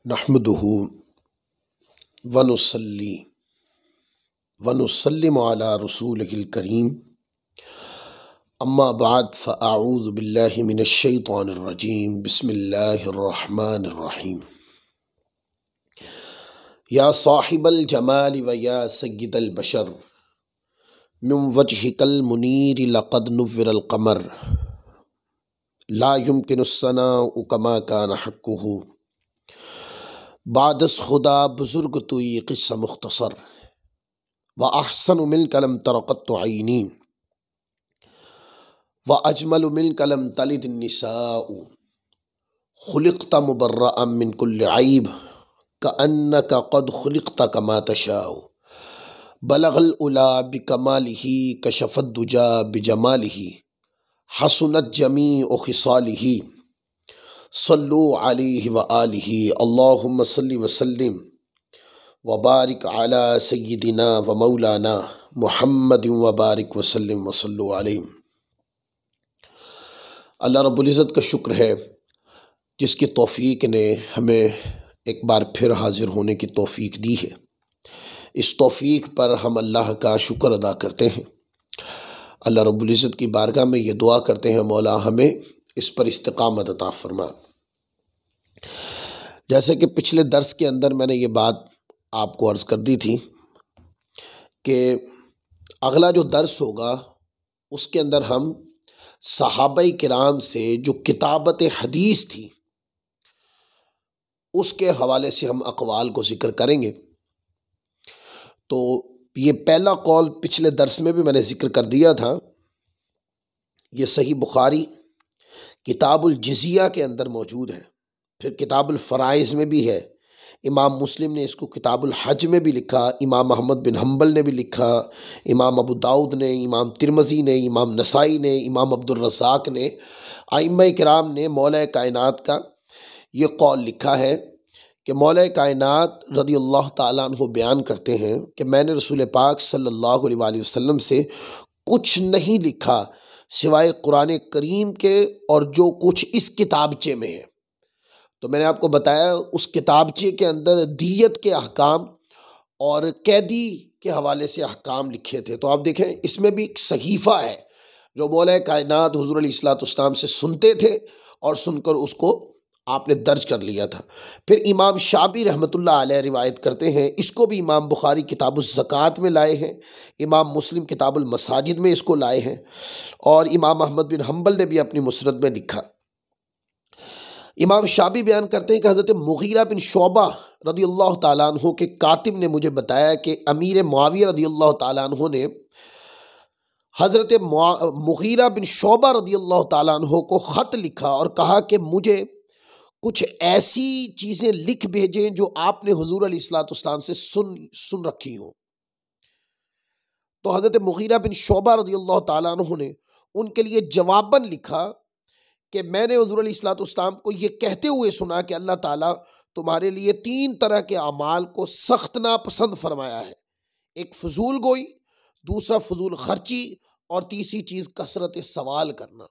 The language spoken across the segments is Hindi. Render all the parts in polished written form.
नहमदुहु वनुसल्ली वनुसल्लिमु अला रसूलिहिल करीम अम्मा बाद फ़अऊज़ु बिल्लाहि मिनश शैतानिर रजीम बिस्मिल्लाहिर रहमानिर रहीम। या साहिबल जमाल व या सय्यिदल बशर मिन वजहिकल मुनीर लक़द नुव्विरल क़मर ला युमकिनुस सनाउ कमा कान हक़्क़ुहु बादस खुदा बुजुर्ग तुई क़िस्सा मुख्तसर व अहसनु मिनका लम तर क़त्तु ऐनी व अजमलु मिनका लम तलिद निसाउ खुलिक़्त मुबर्रअम मिन कुल्लि ऐब कअन्नका क़द खुलिक़्त कमा तशाउ बलगल उला बिकमालिही कशफ़द दुजा बिजमालिही हसनत जमीउ खिसालिही सल्लु अलैहि व आलिही अल्लाहुम्मा सल्लि व सल्लिम व बारिक अला सय्यिदिना व मौलाना मुहम्मदिन व बारिक व सल्लिम व सल्लु अलैहि। अल्लाह रब्बुल इज़्ज़त का शुक्र है जिसकी तौफ़ीक ने हमें एक बार फिर हाज़िर होने की तौफ़ीक दी है। इस तौफ़ीक पर हम अल्लाह का शुक्र अदा करते हैं। अल्लाह रब्बुल इज़्ज़त की बारगाह में ये दुआ करते हैं, मौला हमें इस पर इस्तिक़ामत अता फरमा। जैसे कि पिछले दर्स के अंदर मैंने ये बात आपको अर्ज़ कर दी थी कि अगला जो दर्स होगा उसके अंदर हम सहाबाई किराम से जो किताबत हदीस थी उसके हवाले से हम अक़वाल को ज़िक्र करेंगे। तो ये पहला कौल पिछले दर्स में भी मैंने ज़िक्र कर दिया था। ये सही बुखारी किताबुल जिज़िया के अंदर मौजूद है, फिर किताबुल फ़राइज़ में भी है। इमाम मुस्लिम ने इसको किताबुल हज में भी लिखा, इमाम अहमद बिन हम्बल ने भी लिखा, इमाम अबू दाऊद ने, इमाम तिरमज़ी ने, इमाम नसाई ने, इमाम अब्दुल रज़्ज़ाक़ ने, आइम्मा किराम ने मौला कायनात का ये कौल लिखा है कि मौला कायनात रज़ियल्लाहु ताला अन्हु बयान करते हैं कि मैंने रसूल पाक सल्लल्लाहु अलैहि वसल्लम से कुछ नहीं लिखा सिवाय कुरान करीम के और जो कुछ इस किताबचे में है। तो मैंने आपको बताया उस किताबचे के अंदर दियत के अहकाम और कैदी के हवाले से अहकाम लिखे थे। तो आप देखें इसमें भी एक सहीफ़ा है जो मौला कायनात हुज़ूर अलैहिस्सलाम से सुनते थे और सुनकर उसको आपने दर्ज कर लिया था। फिर इमाम शाबी रहमतुल्लाह अलैह रिवायत करते हैं, इसको भी इमाम बुखारी किताबुज़ ज़कात में लाए हैं, इमाम मुस्लिम किताबुल मसाजिद में इसको लाए हैं और इमाम अहमद बिन हम्बल ने भी अपनी मुस्नद में लिखा। इमाम शाबी बयान करते हैं कि हज़रत मुग़ीरा बिन शोबा रज़ियल्लाहु ताला अन्हु के कातिब ने मुझे बताया कि अमीर मुआविया रज़ियल्लाहु ताला अन्हु ने हज़रत मुग़ीरा बिन शोबा रज़ियल्लाहु ताला अन्हु को ख़त लिखा और कहा कि मुझे कुछ ऐसी चीज़ें लिख भेजें जो आपने हुज़ूर अलैहिस्सलाम से सुन रखी हो। तो हज़रत मुग़ीरा बिन शोबा रज़ियल्लाहु ताला अन्हु ने उनके लिए जवाबन लिखा कि मैंने हुज़ूर अलैहिस्सलाम को ये कहते हुए सुना कि अल्लाह ताला तुम्हारे लिए 3 तरह के अमाल को सख्त नापसंद फरमाया है। एक फजूल गोई, दूसरा फजूल खर्ची और तीसरी चीज़ कसरत सवाल करना।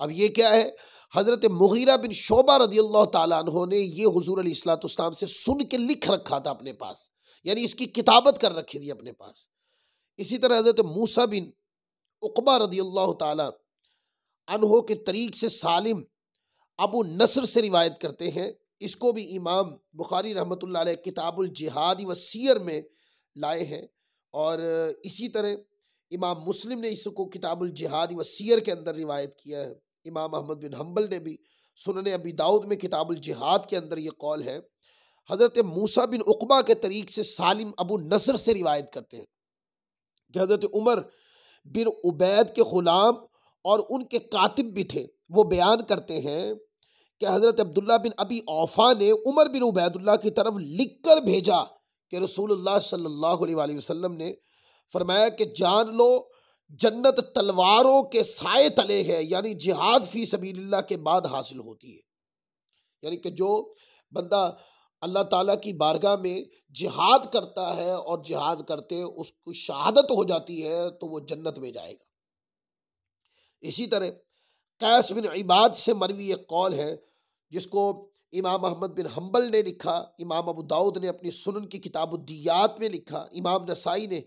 अब ये क्या है? हज़रत मुग़ीरा बिन शोबा रज़ियल्लाहु ताला अन्हु ने ये हुज़ूर अलैहिस्सलाम से सुन के लिख रखा था अपने पास, यानी इसकी किताबत कर रखी थी अपने पास। इसी तरह हज़रत मूसा बिन उक़बा रज़ियल्लाहु ताला अन्हु के तरीक़ से सालिम अबू नसर से रिवायत करते हैं। इसको भी इमाम बुखारी रहमतुल्लाह अलैह किताबुल जिहाद व सीयर में लाए हैं और इसी तरह इमाम मुस्लिम ने इसको किताबुल जिहाद व सीयर के अंदर रिवायत किया है। इमाम अहमद बिन हम्बल ने भी सुनन अबी दाऊद में किताबुल जिहाद के अंदर ये कौल है। हज़रत मूसा बिन उक़बा के तरीक़ से सालिम अबू नसर से रिवायत करते हैं कि हज़रत उमर बिन उबैद के ग़ुलाम और उनके कातिब भी थे। वो बयान करते हैं कि हज़रत अब्दुल्ला बिन अबी औफ़ा ने उमर बिन उबैदुल्लाह की तरफ लिख कर भेजा कि रसूलुल्लाह सल्लल्लाहु अलैहि वसल्लम ने फरमाया कि जान लो जन्नत तलवारों के साए तले है, यानी जिहाद फ़ी सबीलिल्लाह के बाद हासिल होती है। यानी कि जो बंदा अल्लाह ताला की बारगाह में जिहाद करता है और जिहाद करते उसको शहादत हो जाती है तो वो जन्नत में जाएगा। इसी तरह कैस बिन इबाद से मरवी एक कौल है जिसको इमाम अहमद बिन हम्बल ने लिखा, इमाम अबू दाऊद ने अपनी सुनन की किताबुद्दियात में लिखा, इमाम नसाई ने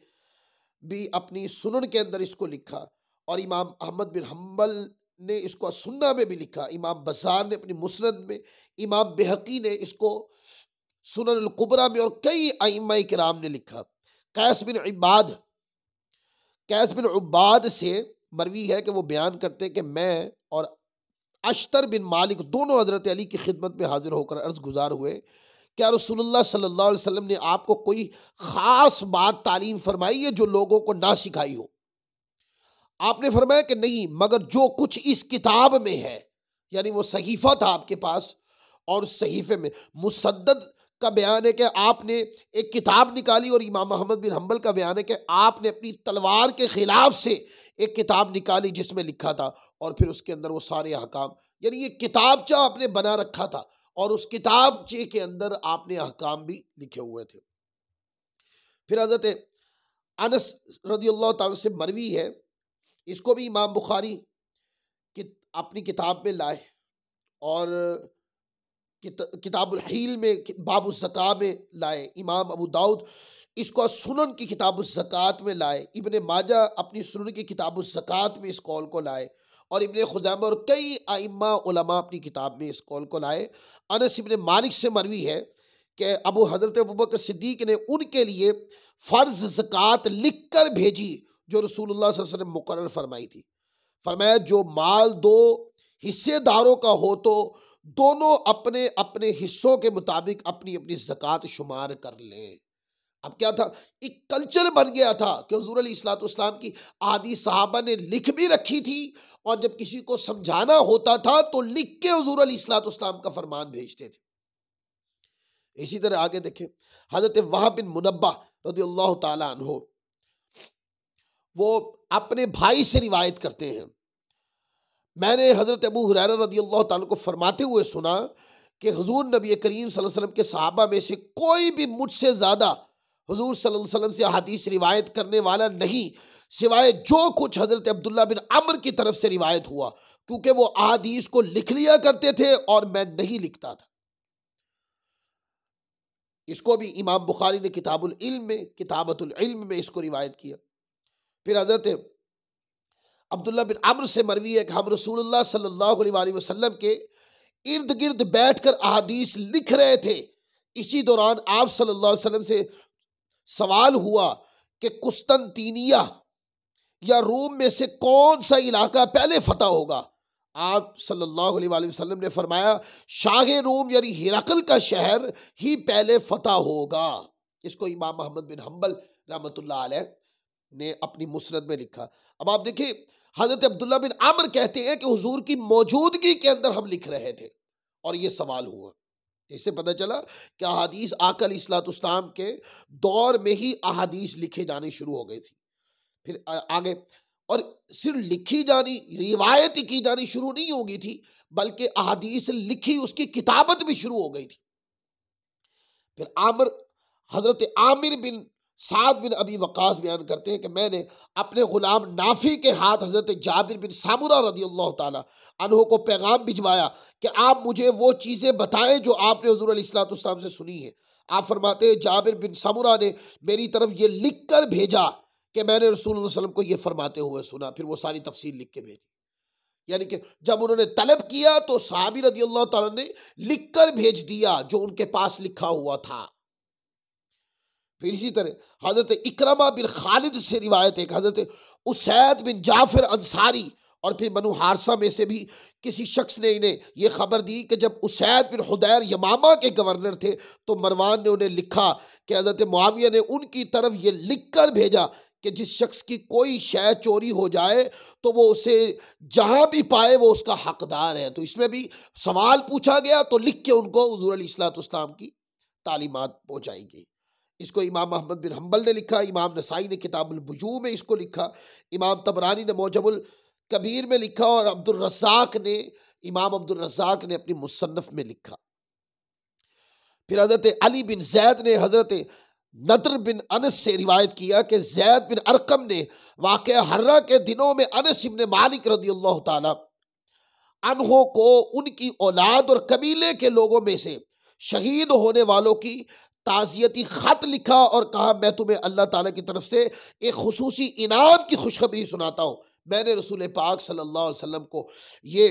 भी अपनी सुनन के अंदर इसको लिखा, और इमाम अहमद बिन हम्बल ने इसको सुन्ना में भी लिखा, इमाम बज़ार ने अपनी मुस्नद में, इमाम बेहकी ने इसको सुनन अल कुबरा में, और कई अइम्मा किराम ने लिखा। कैस बिन उबाद से मरवी है कि वो बयान करते हैं कि मैं और अश्तर बिन मालिक दोनों हजरत अली की खिदमत में हाजिर होकर अर्ज गुजार हुए, क्या रसूलुल्लाह सल्लल्लाहु अलैहि वसल्लम ने आपको कोई ख़ास बात तालीम फरमाई है जो लोगों को ना सिखाई हो? आपने फरमाया कि नहीं, मगर जो कुछ इस किताब में है, यानी वो सहीफ़ा था आपके पास, और उस सहीफ़े में मुसद्दद का बयान है कि आपने एक किताब निकाली, और इमाम अहमद बिन हम्बल का बयान है कि आपने अपनी तलवार के खिलाफ से एक किताब निकाली जिसमें लिखा था, और फिर उसके अंदर वो सारे अहकाम, यानी ये किताबचा आपने बना रखा था, और उस किताबचे के अंदर आपने अहकाम भी लिखे हुए थे। फिर हज़रत अनस रज़ियल्लाहु ताला से मरवी है, इसको भी इमाम बुखारी अपनी किताब में लाए, और किताबुल हील में बाबु ज़का में लाए, इमाम अबू दाऊद इसको सुनन की किताबुल ज़कात में लाए, इब्ने माजा अपनी सुनन की किताबुल ज़कात में इस कौल को लाए, और इब्ने खुज़ैमा और कई आइम्मा उलमा अपनी किताब में इस कौल को लाए। अनस इब्ने मालिक से मरवी है कि हज़रत अबू बकर सिद्दीक़ ने उनके लिए फ़र्ज़ ज़कात लिख कर भेजी जो रसूलुल्लाह सल्लल्लाहु अलैहि वसल्लम ने मुकर्रर फरमाई थी। फरमाया जो माल दो हिस्सेदारों का हो तो दोनों अपने अपने हिस्सों के मुताबिक अपनी अपनी ज़कात शुमार कर लें। अब क्या था, एक कल्चर बन गया था कि हुज़ूर अलैहिस्सलाम की अहादीस सहाबा ने लिख भी रखी थी, और जब किसी को समझाना होता था तो लिख के हुज़ूर अलैहिस्सलाम का फरमान भेजते थे। इसी तरह आगे देखें, हज़रत वहाब बिन मुनब्बा रज़ियल्लाहु ताला अन्हु वो अपने भाई से रिवायत करते हैं, मैंने हज़रत अबू हुरैरा रज़ियल्लाहु ताला को फरमाते हुए सुना कि हुज़ूर नबी करीम सल्लल्लाहु अलैहि वसल्लम के सहाबा में से कोई भी मुझसे ज़्यादा हुज़ूर सल्लल्लाहु अलैहि वसल्लम से हदीस रिवायत करने वाला नहीं, सिवाय जो कुछ हज़रत अब्दुल्ला बिन अम्र की तरफ से रिवायत हुआ, क्योंकि वो अहादीस को लिख लिया करते थे और मैं नहीं लिखता था। इसको भी इमाम बुखारी ने किताबुल इल्म में, किताबतुल इल्म में इसको रिवायत किया। फिर हज़रत अब्दुल्ला बिन अम्र से मरवी है कि हम रसूलुल्लाह सल्लल्लाहु अलैहि वसल्लम के इर्द गिर्द बैठकर अहादीस लिख रहे थे। इसी दौरान आप सल्लल्लाहु अलैहि वसल्लम से सवाल हुआ कि कुस्तंतीनिया या रूम में से कौन सा इलाका पहले फतह होगा? आप सल्लल्लाहु अलैहि वसल्लम ने फरमाया शाह रूम यानी हिरकल का शहर ही पहले फतह होगा। इसको इमाम अहमद बिन हम्बल रहमतुल्लाह अलैह ने अपनी मुस्नद में लिखा। अब आप देखिए, हज़रत अब्दुल्ला बिन आमिर कहते हैं कि हुजूर की मौजूदगी के अंदर हम लिख रहे थे और ये सवाल हुआ। इससे पता चला कि अहादीस आका अलैहिस्सलाम के दौर में ही अहादीस लिखे जाने शुरू हो गई थी। फिर आगे, और सिर्फ लिखी जानी, रिवायत की जानी शुरू नहीं हो गई थी, बल्कि अहादीस लिखी, उसकी किताबत भी शुरू हो गई थी। फिर हजरत आमिर बिन साद बिन अबी वक़ास बयान करते हैं कि मैंने अपने गुलाम नाफी के हाथ हजरत जाबिर बिन सामुरा रज़ियल्लाहु ताला अन्हु को पैगाम भिजवाया कि आप मुझे वो चीज़ें बताएं जो आपने हुज़ूर अलैहिस्सलाम से सुनी है। आप फरमाते हैं जाबिर बिन सामुरा ने मेरी तरफ ये लिख कर भेजा कि मैंने रसूलुल्लाह सल्लल्लाहु अलैहि वसल्लम को ये फरमाते हुए सुना। फिर वो सारी तफसील लिख के भेजी। यानी कि जब उन्होंने तलब किया तो सहाबी रज़ियल्लाहु ताला ने लिख कर भेज दिया जो उनके पास लिखा हुआ था। फिर इसी तरह हज़रत इकरमा बिन खालिद से रिवायत है कि हज़रत उसैद बिन जाफर अंसारी और फिर बनु हारसा में से भी किसी शख्स ने इन्हें यह खबर दी कि जब उसैद बिन हुदैर यमामा के गवर्नर थे तो मरवान ने उन्हें लिखा कि हज़रत मुआविया ने उनकी तरफ ये लिख कर भेजा कि जिस शख्स की कोई शय चोरी हो जाए तो वो उसे जहाँ भी पाए वो उसका हकदार है। तो इसमें भी सवाल पूछा गया तो लिख के उनको हुज़ूर अलैहिस्सलाम की तालीमात पहुँचाएंगी। इसको इमाम अहमद बिन हम्बल ने लिखा, इमाम नसाई ने किताबुल बुजू में इसको लिखा, इमाम तबरानी ने मौजमुल कबीर में लिखा और इमाम अब्दुल रज़्ज़ाक ने अपनी मुसन्नफ में लिखा। फिर हज़रत अली बिन जैद ने हज़रत नदर बिन अनस से रिवायत किया कि जैद बिन अरकम ने वाक़या हर्रा के दिनों में अनस इब्न मालिक रज़ियल्लाहु ताला अन्हों को उनकी औलाद और कबीले के लोगों में से शहीद होने वालों की ताज़ियती ख़त लिखा और कहा, मैं तुम्हें अल्लाह ताला की तरफ से एक खुसूसी इनाम की खुशखबरी सुनाता हूँ। मैंने रसूल पाक सल्लल्लाहु अलैहि वसल्लम को ये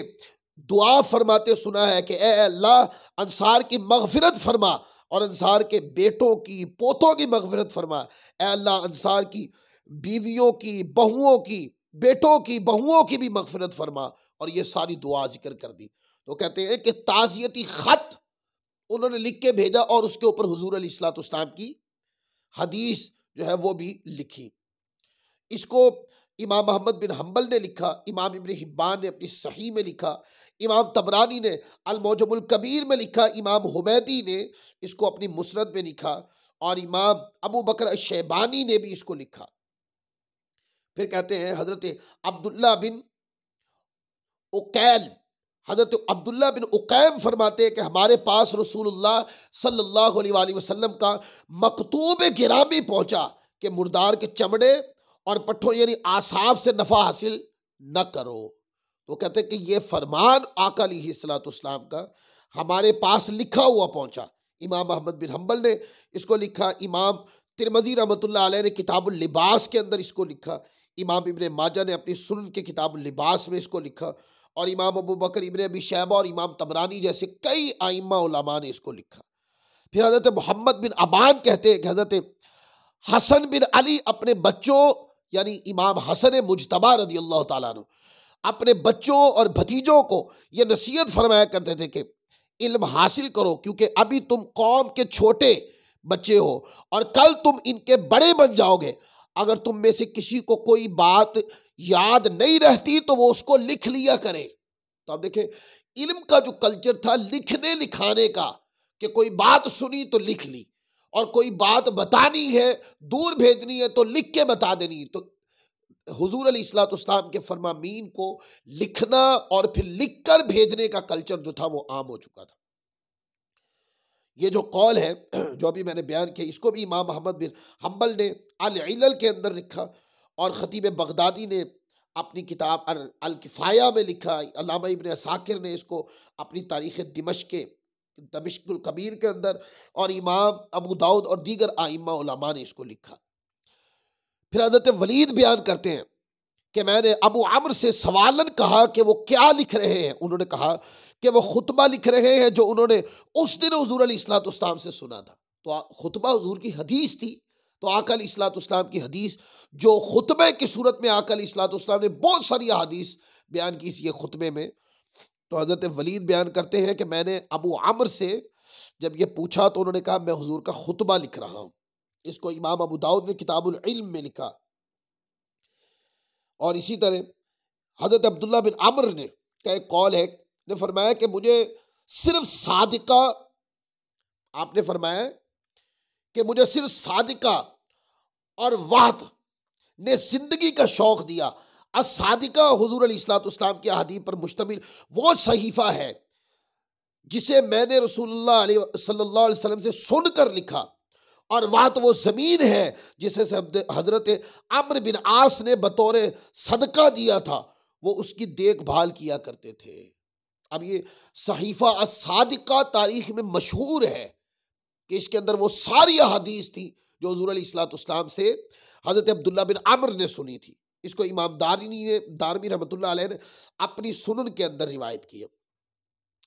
दुआ फरमाते सुना है कि ए अल्लाह, अंसार की मग़फ़िरत फरमा और अंसार के बेटों की, पोतों की मग़फ़िरत फरमा। ए अल्लाह, अंसार की बीवियों की, बहुओं की, बेटों की, बहुओं की भी मग़फ़िरत फरमा। और ये सारी दुआ जिक्र कर दी। तो कहते हैं कि ताज़ियती ख़त उन्होंने लिख के भेजा और उसके ऊपर हुजूर अलैहिस्सलातु वस्सलाम की हदीस जो है वो भी लिखी। इसको इमाम अहमद बिन हम्बल ने लिखा, इमाम इब्न हिब्बान ने अपनी सही में लिखा, इमाम तबरानी ने अल मौजमुल कबीर में लिखा, इमाम हुमैदी ने इसको अपनी मुस्नद में लिखा और इमाम अबू बकर अश-शैबानी ने भी इसको लिखा। फिर कहते हैं हजरत अब्दुल्ला बिन उकैल, हजरत अब्दुल्ला बिन उकैम फरमाते हैं कि हमारे पास रसूलुल्लाह सल्लल्लाहु अलैहि वसल्लम का मकतूब गिरामी पहुंचा कि मुर्दार के चमड़े और पट्ठों यानी आसाब से नफा हासिल न करो। तो कहते हैं कि ये फरमान आका अलैहिस्सलातु वस्सलाम का हमारे पास लिखा हुआ पहुंचा। इमाम अहमद बिन हम्बल ने इसको लिखा, इमाम तिरमिज़ी रहमतुल्लाह अलैह ने किताबुल लिबास के अंदर इसको लिखा, इमाम इब्न माजा ने अपनी सुनन के किताबुल लिबास में इसको लिखा और इमाम अबू बकर इब्न अबी शैबा और इमाम तबरानी जैसे कई आइम्मा उलमा ने इसको लिखा। फिर हज़रत मोहम्मद बिन अबान कहते हैं कि हज़रत हसन बिन अली अपने बच्चों यानी इमाम हसन मुजतबा रज़ी अल्लाह ताला अन्हु अपने बच्चों और भतीजों को ये नसीहत फरमाया करते थे कि इल्म हासिल करो, क्योंकि अभी तुम कौम के छोटे बच्चे हो और कल तुम इनके बड़े बन जाओगे। अगर तुम में से किसी को कोई बात याद नहीं रहती तो वो उसको लिख लिया करे। तो आप देखें इल्म का जो कल्चर था लिखने लिखाने का, कि कोई बात सुनी तो लिख ली और कोई बात बतानी है, दूर भेजनी है तो लिख के बता देनी। तो हुजूर अलैहिस्सलातु वस्सलाम के फरमामीन को लिखना और फिर लिख कर भेजने का कल्चर जो था वो आम हो चुका था। ये जो कौल है जो अभी मैंने बयान किया, इसको भी इमाम अहमद बिन हम्बल ने अल इलल के अंदर लिखा और खतीब बगदादी ने अपनी किताब अल किफ़ाया में लिखा, अल्लामा इब्न असाकिर ने इसको अपनी तारीख़ दमिश्कुल कबीर के अंदर और इमाम अबू दाऊद और दीगर आइम्मा उलमा ने इसको लिखा। फिर हज़रत वलीद बयान करते हैं कि मैंने अबू अम्र से सवालन कहा कि वो क्या लिख रहे हैं। उन्होंने कहा कि वो खुतबा लिख रहे हैं जो उन्होंने उस दिन हुजूर अलैहिस्सलातु वस्सलाम से सुना था। तो खुतबा हुजूर की हदीस थी, तो आका अलैहिस्सलातु वस्सलाम की हदीस जो खुतबे की सूरत में आका अलैहिस्सलातु वस्सलाम ने बहुत सारी हदीस बयान की इस खुतबे में। तो हज़रत वलीद बयान करते हैं कि मैंने अबू अम्र से जब ये पूछा तो उन्होंने कहा मैं हुजूर का खुतबा लिख रहा हूँ। इसको इमाम अबू दाऊद ने किताबुल इल्म में लिखा। और इसी तरह हज़रत अब्दुल्ला बिन अम्र ने का एक कौल है, ने फरमाया कि मुझे सिर्फ सादिका, आपने फरमाया कि मुझे सिर्फ सादिका और वाहद ने जिंदगी का शौक दिया। असादिका हुजूर अलैहिस्सलातु वस्सलाम की अहादीस पर मुश्तमिल वो सहीफा है जिसे मैंने रसूलुल्लाह सल्लल्लाहु अलैहि वसल्लम से सुनकर लिखा, और वह तो वो ज़मीन है जिसे हज़रत अम्र बिन आस ने बतौर सदका दिया था, वो उसकी देखभाल किया करते थे। अब ये सहीफ़ा असादिका तारीख़ में मशहूर है कि इसके अंदर वो सारी हदीस थी जो हुजूर अलैहिस्सलातु वस्सलाम से हज़रत अब्दुल्ला बिन अम्र ने सुनी थी। इसको इमाम दारमी रहमतुल्लाह अलैह ने अपनी सुनन के अंदर रिवायत की है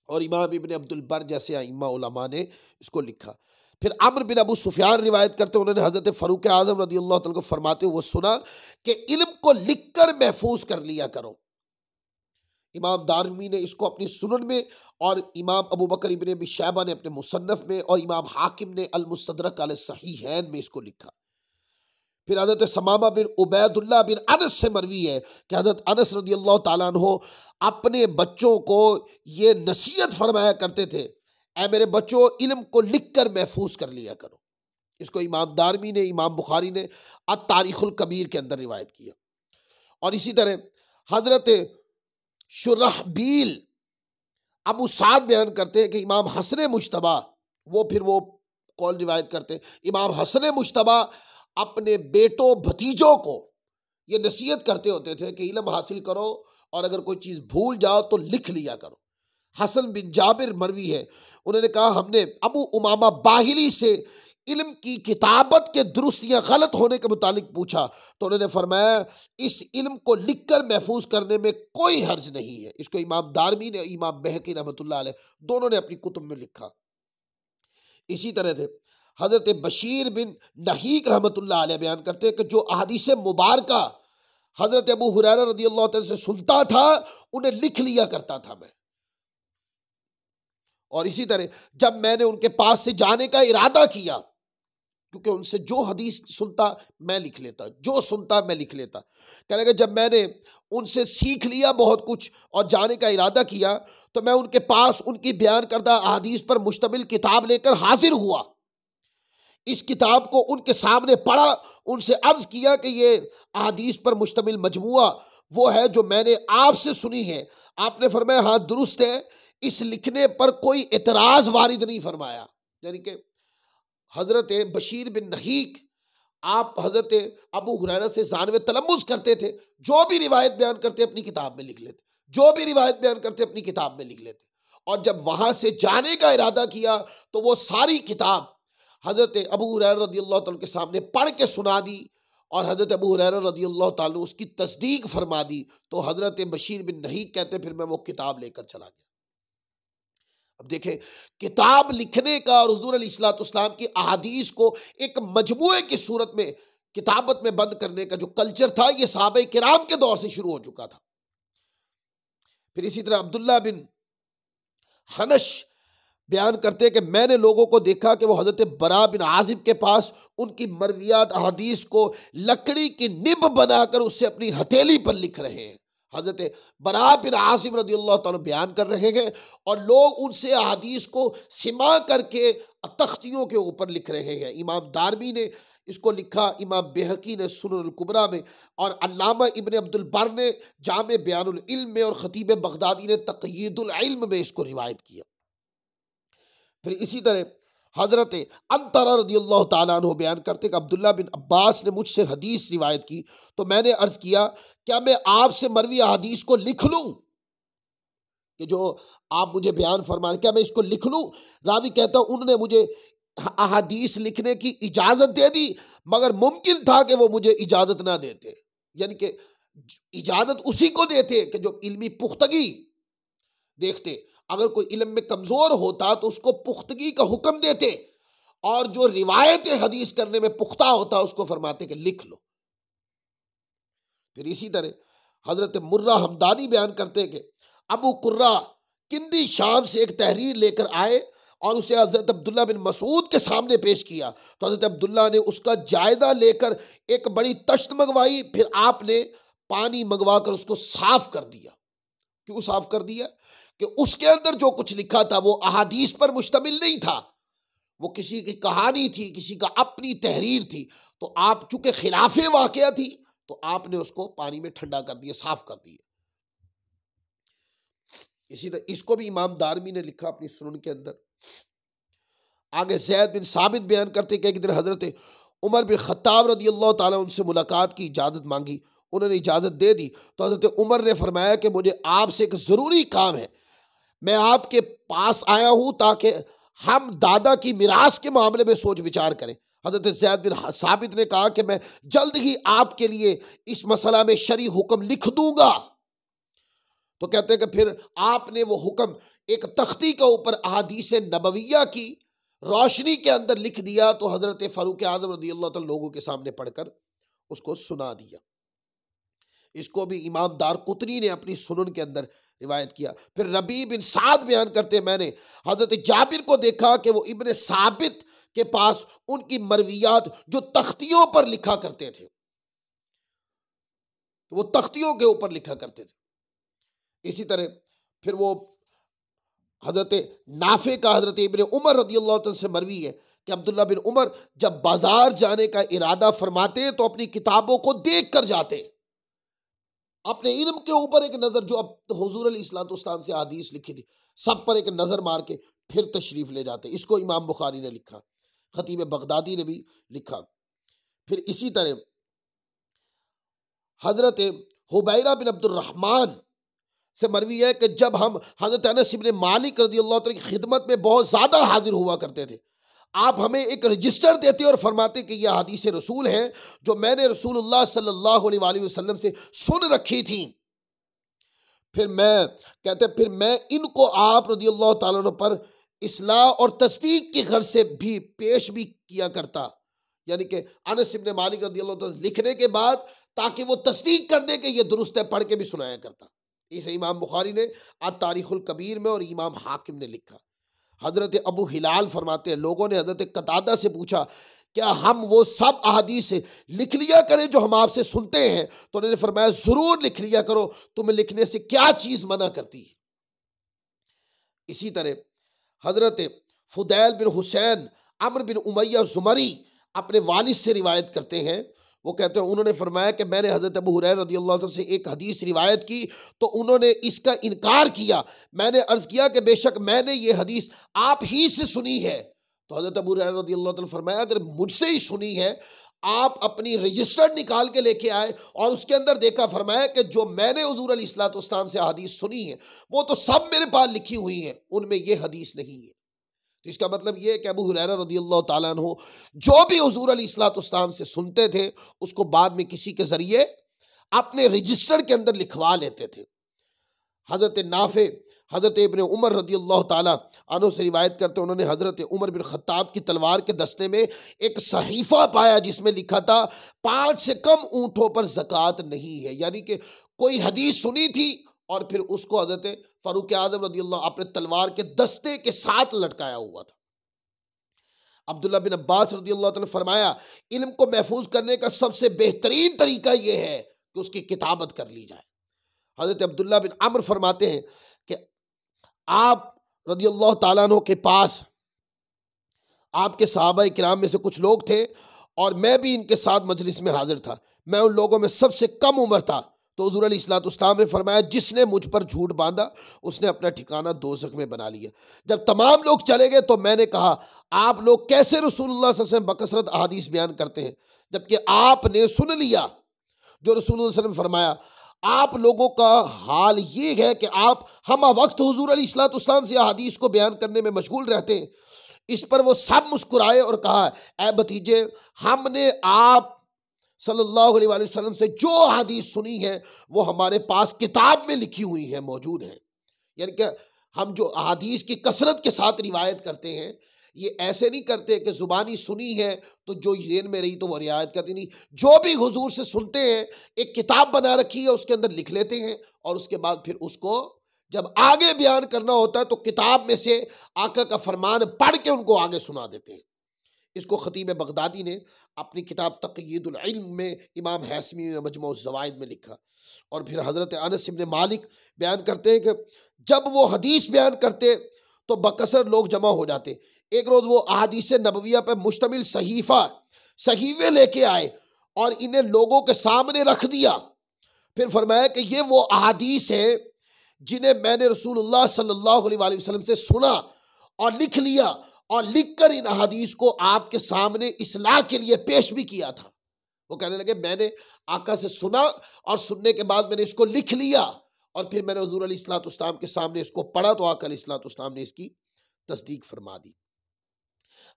और इमाम इब्न अब्दुल बर जैसे आइम्मा उलमा ने इसको लिखा। फिर अम्र बिन अबू सुफियान रिवायत करते हैं, उन्होंने हज़रत फ़ारूक आज़म रज़ियल्लाहु तआला को फरमाते हुए सुना कि इल्म को लिख कर महफूज कर लिया करो। इमाम दारमी ने इसको अपनी सुनन में और इमाम अबू बकर इब्न अबी शैबा ने अपने मुसन्नफ में और इमाम हाकिम ने अल मुस्तदरक अल सहीहैन में इसको लिखा। फिर हज़रत समामा बिन उबैदुल्लाह बिन अनस से मरवी है कि हज़रत अनस रज़ियल्लाहु ताला अन्हु अपने बच्चों को ये नसीहत फरमाया करते थे, ऐ मेरे बच्चों इल्म को लिख कर महफूज कर लिया करो। इसको इमाम दारमी ने, इमाम बुखारी ने अत-तारीख़ुल कबीर के अंदर रिवायत किया। और इसी तरह हज़रत शुरहबील अबू साद बयान करते हैं कि इमाम हसन मुज्तबा, वो फिर वो कौल रिवायत करते हैं, इमाम हसन मुज्तबा अपने बेटों भतीजों को ये नसीहत करते होते थे कि इल्म हासिल करो और अगर कोई चीज़ भूल जाओ तो लिख लिया करो। हसन बिन जाबिर मरवी है, उन्होंने कहा हमने अबू उमामा बाहिली से इल्म की किताबत के दुरुस्त या गलत होने के मुतालिक पूछा तो उन्होंने फरमाया इस इल्म को लिखकर महफूज करने में कोई हर्ज नहीं है। इसको इमाम दारमी ने, इमाम बहकी रहमतुल्लाह अलैह दोनों ने अपनी कुतुब में लिखा। इसी तरह से हजरत बशीर बिन नहीक रहमतुल्लाह अलैह बयान करते हैं कि जो अहादीस मुबारका हजरत अबू हुरैरा रदियल्लाहु तआला से सुनता था उन्हें लिख लिया करता था मैं। और इसी तरह जब मैंने उनके पास से जाने का इरादा किया, क्योंकि उनसे जो हदीस सुनता मैं लिख लेता, जो सुनता मैं लिख लेता, कहने लगे जब मैंने उनसे सीख लिया बहुत कुछ और जाने का इरादा किया तो मैं उनके पास उनकी बयान करदा अहादीस पर मुश्तमिल किताब लेकर हाजिर हुआ। इस किताब को उनके सामने पढ़ा, उनसे अर्ज किया कि ये अहादीस पर मुश्तमिल मजमुआ वो है जो मैंने आपसे सुनी है। आपने फरमाया हाँ दुरुस्त है, इस लिखने पर कोई एतराज वारिद नहीं फरमाया। यानी कि हजरत बशीर बिन नहीक आप हजरत अबू हुरैरा से जानवे तलम्मुस करते थे, जो भी रिवायत बयान करते अपनी किताब में लिख लेते, जो भी रिवायत बयान करते अपनी किताब में लिख लेते। और जब वहां से जाने का इरादा किया तो वो सारी किताब हजरत अबू हुरैरा रदियल्लाहु ताला के सामने पढ़ के सुना दी और हजरत अबू हुरैरा रदियल्लाहु ताला ने उसकी तस्दीक फरमा दी। तो हजरत बशीर बिन नहीक कहते फिर मैं वो किताब लेकर चला गया। अब देखें किताब लिखने का और हुजूर अलैहिस्सलाम की अहादीस को एक मजमूए की सूरत में किताबत में बंद करने का जो कल्चर था ये सहाबा किराम के दौर से शुरू हो चुका था। फिर इसी तरह अब्दुल्ला बिन हनश बयान करते हैं कि मैंने लोगों को देखा कि वो हजरत बरा बिन आजिब के पास उनकी मरवियात अहादीस को लकड़ी की निब बनाकर उससे अपनी हथेली पर लिख रहे हैं। हजरत बरा बिन आसिम रदियल्लाहु ताला बयान कर रहे हैं और लोग उनसे अहादीस को सिमा करके तख्तियों के ऊपर लिख रहे हैं। इमाम दारमी ने इसको लिखा, इमाम बेहकी ने सुनन अल कुबरा में, और अल्लामा इब्न अब्दुल बर ने जामे बयानुल इल्म में, और खतीब बगदादी ने तक़यीदुल इल्म में इसको रिवायत किया। फिर इसी तरह हजरत अंतरा रदियल्लाहु ताला अन्हु बयान करते कि अब्दुल्ला बिन अब्बास ने मुझसे हदीस रिवायत की तो मैंने अर्ज किया क्या मैं आपसे मरवी हदीस को लिख लूं कि जो आप मुझे बयान फरमान, क्या मैं इसको लिख लूं? रावी कहता उन्होंने मुझे अहादीस लिखने की इजाजत दे दी मगर मुमकिन था कि वो मुझे इजाजत ना देते। यानी कि इजाजत उसी को देते कि जो इल्मी पुख्तगी देखते। अगर कोई इल्म में कमजोर होता तो उसको पुख्तगी का हुक्म देते, और जो रिवायत हदीस करने में पुख्ता होता उसको फरमाते कि लिख लो। फिर इसी तरह हजरत मुर्रा हमदानी बयान करते कि अबू कुर्रा किंदी शाम से एक तहरीर लेकर आए और उसे हजरत अब्दुल्ला बिन मसूद के सामने पेश किया तो हजरत अब्दुल्ला ने उसका जायजा लेकर एक बड़ी तश्त मंगवाई। फिर आपने पानी मंगवा कर उसको साफ कर दिया। क्यों साफ कर दिया? कि उसके अंदर जो कुछ लिखा था वो अहादीस पर मुश्तमिल नहीं था, वो किसी की कहानी थी, किसी का अपनी तहरीर थी। तो आप चूंकि खिलाफे वाकया थी तो आपने उसको पानी में ठंडा कर दिया, साफ कर दिया। इसी तरह इसको भी इमाम दारमी ने लिखा अपनी सुनन के अंदर। आगे ज़ैद बिन साबित बयान करते कि एक दिन हजरत उमर बिन खत्ताब रदियल्लाहु ताला उनसे मुलाकात की इजाज़त मांगी, उन्होंने इजाज़त दे दी तो हजरत उमर ने फरमाया कि मुझे आपसे एक ज़रूरी काम है, मैं आपके पास आया हूं ताकि हम दादा की मिरास के मामले में सोच विचार करें। हजरत ज़ैद बिन साबित ने कहा कि मैं जल्द ही आपके लिए इस मसला में शरी हुक्म लिख दूंगा। तो कहते हैं कि फिर आपने वो हुक्म एक तख्ती के ऊपर अहादीस नबविया की रोशनी के अंदर लिख दिया तो हजरत फारूक आज़म रज़ियल्लाहु ताला लोगों के सामने पढ़कर उसको सुना दिया। इसको भी इमाम दारकुतनी ने अपनी सुनन के अंदर रिवायत किया। फिर रबी बिन साद बयान करते मैंने हजरत जाबिर को देखा कि वो इब्ने साबित के पास उनकी मरवियात जो तख्तियों पर लिखा करते थे, वो तख्तियों के ऊपर लिखा करते थे। इसी तरह फिर वो हजरत नाफे का हजरत इब्ने उमर रदियल्लाहु ताला से मरवी है कि अब्दुल्ला बिन उमर जब बाजार जाने का इरादा फरमाते तो अपनी किताबों को देख कर जाते, अपने इल्म के ऊपर एक नजर, जो अब हुजूर अलैहिस्सलाम से हदीस लिखी थी सब पर एक नजर मार के फिर तशरीफ ले जाते। इसको इमाम बुखारी ने लिखा, खतीब बगदादी ने भी लिखा। फिर इसी तरह हजरत हुबैरा बिन अब्दुर्रहमान से मरवी है कि जब हम हज़रत अनस इब्न मालिक रज़ियल्लाहु अन्हु की खिदमत में बहुत ज़्यादा हाजिर हुआ करते थे, आप हमें एक रजिस्टर देते और फरमाते कि यह हदीस रसूल है जो मैंने रसूलुल्लाह सल्लल्लाहु अलैहि वसल्लम से सुन रखी थी। फिर मैं इनको आप रज़ियल्लाहु ताला अन्हु पर इस्लाह और तस्दीक की घर से भी पेश भी किया करता, यानी कि अनस इब्न मालिक रज़ियल्लाहु ताला लिखने के बाद ताकि वो तस्दीक कर दे कि ये दुरुस्त है, पढ़ के भी सुनाया करता। इसे इमाम बुखारी ने तारीखुल कबीर में और इमाम हाकिम ने लिखा। हज़रत अबू हिलाल फरमाते हैं, लोगों ने हज़रत कतादा से पूछा क्या हम वो सब अहादीस लिख लिया करें जो हम आपसे सुनते हैं? तो उन्होंने फरमाया ज़रूर लिख लिया करो, तुम्हें लिखने से क्या चीज़ मना करती है। इसी तरह हज़रत फुदैल बिन हुसैन अम्र बिन उमैया ज़ुमरी अपने वालिद से रिवायत करते हैं। वो कहते हैं उन्होंने फरमाया कि मैंने हज़रत अबू हुरैरा रज़ियल्लाहु अन्हु से एक हदीस रिवायत की तो उन्होंने इसका इनकार किया। मैंने अर्ज़ किया कि बेशक मैंने ये हदीस आप ही से सुनी है। तो हज़रत अबू हुरैरा रज़ियल्लाहु अन्हु फरमाया अगर मुझसे ही सुनी है, आप अपनी रजिस्टर निकाल के लेके आए और उसके अंदर देखा, फरमाया कि जो मैंने हुज़ूर अलैहिस्सलातु वस्सलाम से हदीस सुनी है वो तो सब मेरे पास लिखी हुई है, उनमें ये हदीस नहीं है। तो इसका मतलब ये है कि अबू हुरैरा रज़ियल्लाहु ताला अन्हु जो भी हुज़ूर अलैहिस्सलातु वस्सलाम से सुनते थे उसको बाद में किसी के ज़रिए अपने रजिस्टर के अंदर लिखवा लेते थे। हज़रत नाफे हज़रत इब्न उमर रज़ियल्लाहु ताला अन्हु से रिवायत करते, उन्होंने हज़रत उमर बिन खत्ताब की तलवार के दस्ते में एक सहीफ़ा पाया जिसमें लिखा था 5 से कम ऊँटों पर ज़कात नहीं है, यानी कि कोई हदीस सुनी थी और फिर उसको हज़रत फ़ारूक आज़म रज़ियल्लाहु अपने तलवार के दस्ते के साथ लटकाया हुआ था। अब्दुल्ला बिन अब्बास रज़ियल्लाहु अन्हु फरमाया इल्म को महफूज करने का सबसे बेहतरीन तरीका यह है कि उसकी किताबत कर ली जाए। हज़रत अब्दुल्ला बिन अम्र फरमाते हैं कि आप रज़ियल्लाहु ताला अन्हु के पास आपके सहाबा किराम में से कुछ लोग थे और मैं भी इनके साथ मजलिस में हाजिर था। मैं उन लोगों में सबसे कम उम्र था। तो हुज़ूर अलैहिस्सलातु वस्सलाम ने फरमाया जिसने मुझ पर झूठ बांधा उसने अपना ठिकाना दोज़ख में बना लिया। जब तमाम लोग चले गए तो मैंने कहा आप लोग कैसे रसूलुल्लाह सल्लल्लाहु अलैहि वसल्लम बकसरत अहादीस बयान करते हैं, जबकि आपने सुन लिया जो रसूलुल्लाह सल्लल्लाहु अलैहि वसल्लम फरमाया। आप लोगों का हाल ये है कि आप हम वक्त हुज़ूर अलैहिस्सलातु वस्सलाम से अहादीस को बयान करने में मशगूल रहते हैं। इस पर वो सब मुस्कुराए और कहा ऐ भतीजे, हमने आप सल्लल्लाहु अलैहि वसल्लम से जो हदीस सुनी है वो हमारे पास किताब में लिखी हुई है, मौजूद है। यानी कि हम जो हदीस की कसरत के साथ रिवायत करते हैं ये ऐसे नहीं करते कि ज़ुबानी सुनी है तो जो ज़हन में रही तो वो रिवायत करती नहीं, जो भी हुजूर से सुनते हैं एक किताब बना रखी है उसके अंदर लिख लेते हैं और उसके बाद फिर उसको जब आगे बयान करना होता है तो किताब में से आका का फरमान पढ़ के उनको आगे सुना देते हैं। इसको खतीब बगदादी ने अपनी किताब तक़यीदुल इल्म में, इमाम हैसमी ने मजमू ज़वाइद में लिखा। और फिर हज़रत अनस इब्न मालिक बयान करते हैं कि जब वो हदीस बयान करते तो बकसर लोग जमा हो जाते। एक रोज़ वो अहादीस नबविया पर मुश्तमिल सहीफ़े लेके आए और इन्हें लोगों के सामने रख दिया। फिर फरमाया कि ये वो अहादीस है जिन्हें मैंने रसूलुल्लाह सल्लल्लाहु अलैहि वसल्लम से सुना और लिख लिया और लिखकर इन अहादीस को आपके सामने इस्लाह के लिए पेश भी किया था। वो कहने लगे मैंने आका से सुना और सुनने के बाद मैंने इसको लिख लिया और फिर मैंने हुज़ूर अलैहिस्सलातु वस्सलाम के सामने इसको पढ़ा तो आका अलैहिस्सलातु वस्सलाम ने इसकी तस्दीक फरमा दी।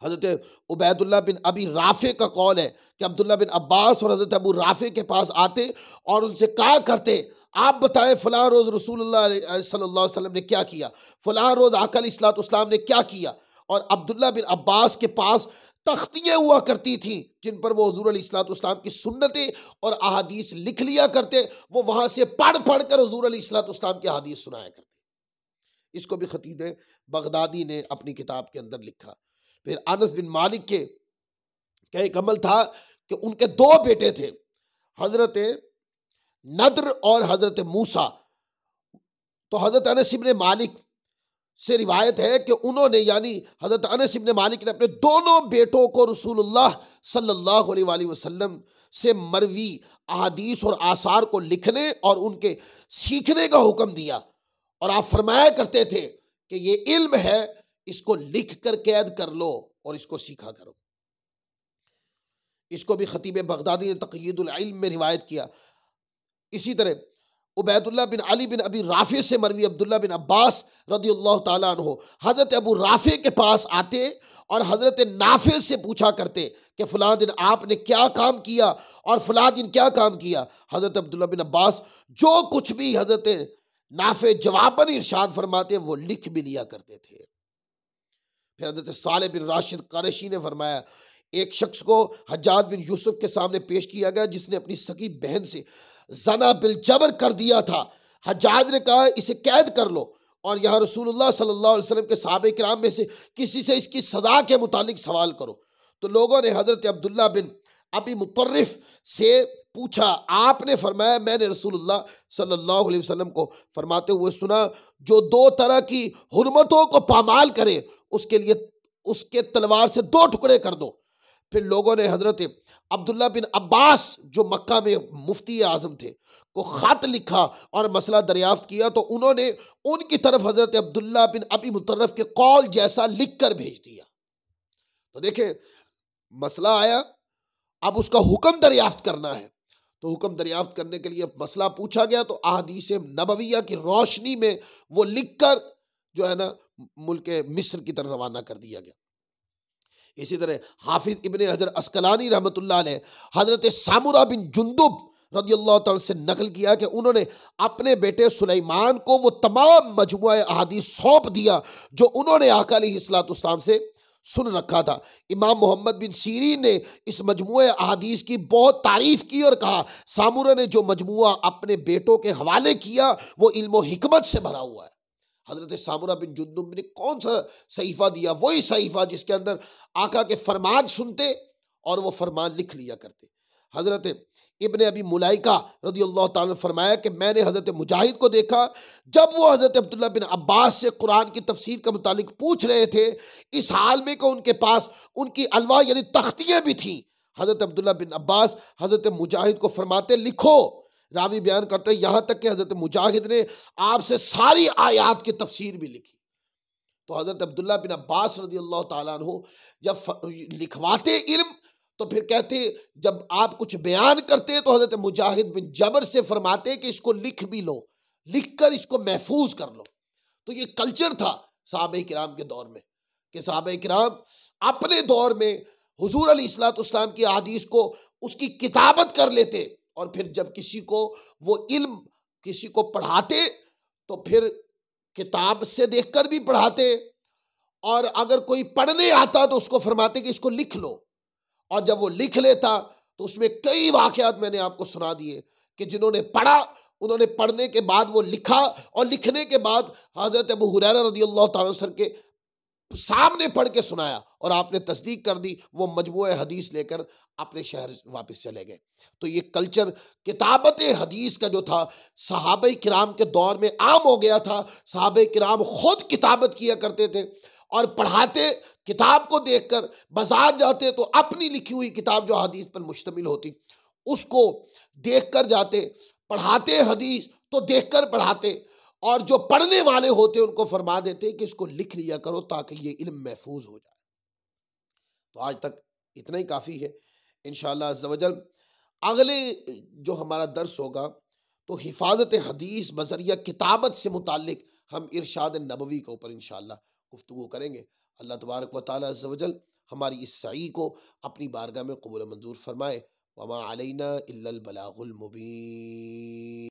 हज़रत उबैदुल्लाह बिन अबी राफ़े का कौल है कि अब्दुल्ला बिन अब्बास और हज़रत अबू राफ़े के पास आते और उनसे कहा करते आप बताएं फ़लाँ रोज़ रसूलुल्लाह सल्लल्लाहु अलैहि वसल्लम ने क्या किया, फ़लाँ रोज़ आका अलैहिस्सलातु वस्सलाम ने क्या किया। और अब्दुल्ला बिन अब्बास के पास तख्तियाँ हुआ करती थी जिन पर वो हुज़ूर अलैहिस्सलातु वस्सलाम की सुन्नतें और अहादीस लिख लिया करते। वो वहाँ से पढ़ पढ़ कर हुज़ूर अलैहिस्सलातु वस्सलाम की अहादीस सुनाया करते। इसको भी खतीब बगदादी ने अपनी किताब के अंदर लिखा। फिर अनस बिन मालिक के एक अमल था कि उनके दो बेटे थे, हज़रत नद्र और हज़रत मूसा। तो हज़रत अनस इब्न मालिक से रिवायत है कि उन्होंने यानी हज़रत अनस इब्न मालिक ने अपने दोनों बेटों को रसूलुल्लाह सल्लल्लाहु अलैहि वसल्लम से मरवी अहादीस और आसार को लिखने और उनके सीखने का हुक्म दिया। और आप फरमाया करते थे कि ये इल्म है, इसको लिख कर कैद कर लो और इसको सीखा करो। इसको भी खतीब बगदादी ने तक़यीदुल इल्म में रिवायत किया। इसी तरह उबैदुल्लाह बिन अली बिन अबी राफे से मरवी अब्दुल्लाह बिन अब्बास रदियल्लाहु ताला अन्हो हज़रत अबू राफे के पास आते और हज़रत नाफे से पूछा करते कि फ़लाँ दिन आपने क्या काम किया और फ़लाँ दिन क्या काम किया। हज़रत अब्दुल्लाह बिन अब्बास जो कुछ भी हज़रत नाफे जवाबन इरशाद फरमाते वो लिख भी लिया करते थे। फिर हज़रत सालेह बिन राशिद क़ुरैशी ने फरमाया, एक शख्स को हज्जाज बिन यूसुफ के सामने पेश किया गया जिसने अपनी सगी बहन से जना बिल जबर कर दिया था। हज्जाज ने कहा, इसे कैद कर लो और यहाँ रसूलुल्लाह सल्लल्लाहु अलैहि वसल्लम के सहाबे किराम में से किसी से इसकी सजा के मुतालिक सवाल करो। तो लोगों ने हज़रत अब्दुल्लाह बिन अबी मुतर्रिफ से पूछा, आपने फरमाया, मैंने रसूलुल्लाह सल्लल्लाहु अलैहि वसल्लम को फरमाते हुए सुना, जो दो तरह की हुर्मतों को पामाल करे उसके लिए उसके तलवार से दो टुकड़े कर दो। फिर लोगों ने हज़रत अब्दुल्लाह बिन अब्बास जो मक्का में मुफ्ती आज़म थे को ख़त लिखा और मसला दरियाफ्त किया, तो उन्होंने उनकी तरफ हज़रत अब्दुल्लाह बिन अबी मुतर्रफ के कौल जैसा लिख कर भेज दिया। तो देखें, मसला आया, अब उसका हुक्म दरियाफ्त करना है। तो हुक्म दरियाफ्त करने के लिए मसला पूछा गया, तो अहादीस नबविया की रोशनी में वो लिख कर जो है ना मुल्क मिस्र की तरफ रवाना कर दिया गया। इसी तरह हाफिज इब्ने हजर अस्कलानी रहमतुल्लाह अलैह हजरत सामुरा बिन जुंदुब रदियल्लाहु तआला से नकल किया कि उन्होंने अपने बेटे सुलेमान को वो तमाम मजमुआ अहादीस सौंप दिया जो उन्होंने आका अलैहिस्सलाम से सुन रखा था। इमाम मोहम्मद बिन सीरीन ने इस मजमुए अहादीस की बहुत तारीफ की और कहा, सामुरा ने जो मजमुआ अपने बेटों के हवाले किया वो इल्म व हिकमत से भरा हुआ है। हज़रत सामुरा बिन जुंदुब ने कौन सा सहीफ़ा दिया? वही सहीफ़ा जिसके अंदर आका के फरमान सुनते और वो फरमान लिख लिया करते। हज़रत इब्ने अबी मुलाइका रदियल्लाहु ताला ने फरमाया कि मैंने हज़रत मुजाहिद को देखा जब वो हज़रत अब्दुल्लाह बिन अब्बास से कुरान की तफसीर के मुतालिक पूछ रहे थे, इस हाल में कि उनके पास उनकी अलवा यानी तख्तियाँ भी थीं। हज़रत अब्दुल्लाह बिन अब्बास हज़रत मुजाहिद को फरमाते, लिखो। रावी बयान करते हैं यहाँ तक कि हज़रत मुजाहिद ने आपसे सारी आयात की तफसीर भी लिखी। तो हज़रत अब्दुल्लाह बिन अब्बास रज़ियल्लाहु ताला अन्हु जब लिखवाते इल्म तो फिर कहते, जब आप कुछ बयान करते तो हज़रत मुजाहिद बिन जबर से फरमाते कि इसको लिख भी लो, लिख कर इसको महफूज कर लो। तो ये कल्चर था सहाबे किराम के दौर में कि सहाबे किराम अपने दौर में हुजूर अलैहिस्सलाम की हदीस को उसकी किताबत कर लेते और फिर जब किसी को वो इल्म किसी को पढ़ाते तो फिर किताब से देखकर भी पढ़ाते, और अगर कोई पढ़ने आता तो उसको फरमाते कि इसको लिख लो। और जब वो लिख लेता तो उसमें कई वाक़यात मैंने आपको सुना दिए कि जिन्होंने पढ़ा उन्होंने पढ़ने के बाद वो लिखा और लिखने के बाद हज़रत अबू हुरैरा रज़ियल्लाहु ताला अन्हु के सामने पढ़ के सुनाया और आपने तस्दीक कर दी। वो मजमूए हदीस लेकर अपने शहर वापस चले गए। तो ये कल्चर किताबत हदीस का जो था सहाबे किराम के दौर में आम हो गया था। सहाबे किराम खुद किताबत किया करते थे और पढ़ाते, किताब को देखकर बाजार जाते तो अपनी लिखी हुई किताब जो हदीस पर मुश्तमिल होती उसको देखकर जाते, पढ़ाते हदीस तो देखकर पढ़ाते, और जो पढ़ने वाले होते उनको फरमा देते कि इसको लिख लिया करो ताकि ये इल्म महफूज हो जाए। तो आज तक इतना ही काफ़ी है। इंशाअल्लाह अज़्ज़ा वजल अगले जो हमारा दर्स होगा तो हिफाजत हदीस बज़रिया किताबत से मुतालिक हम इरशाद नबवी के ऊपर इंशाअल्लाह गुफ्तगू करेंगे। अल्लाह तबारक व तआला अज़्ज़ा वजल हमारी इस सई को अपनी बारगाह में कबूल मंजूर फरमाए। वमा अलैना इल्लल बलागुल मुबीन।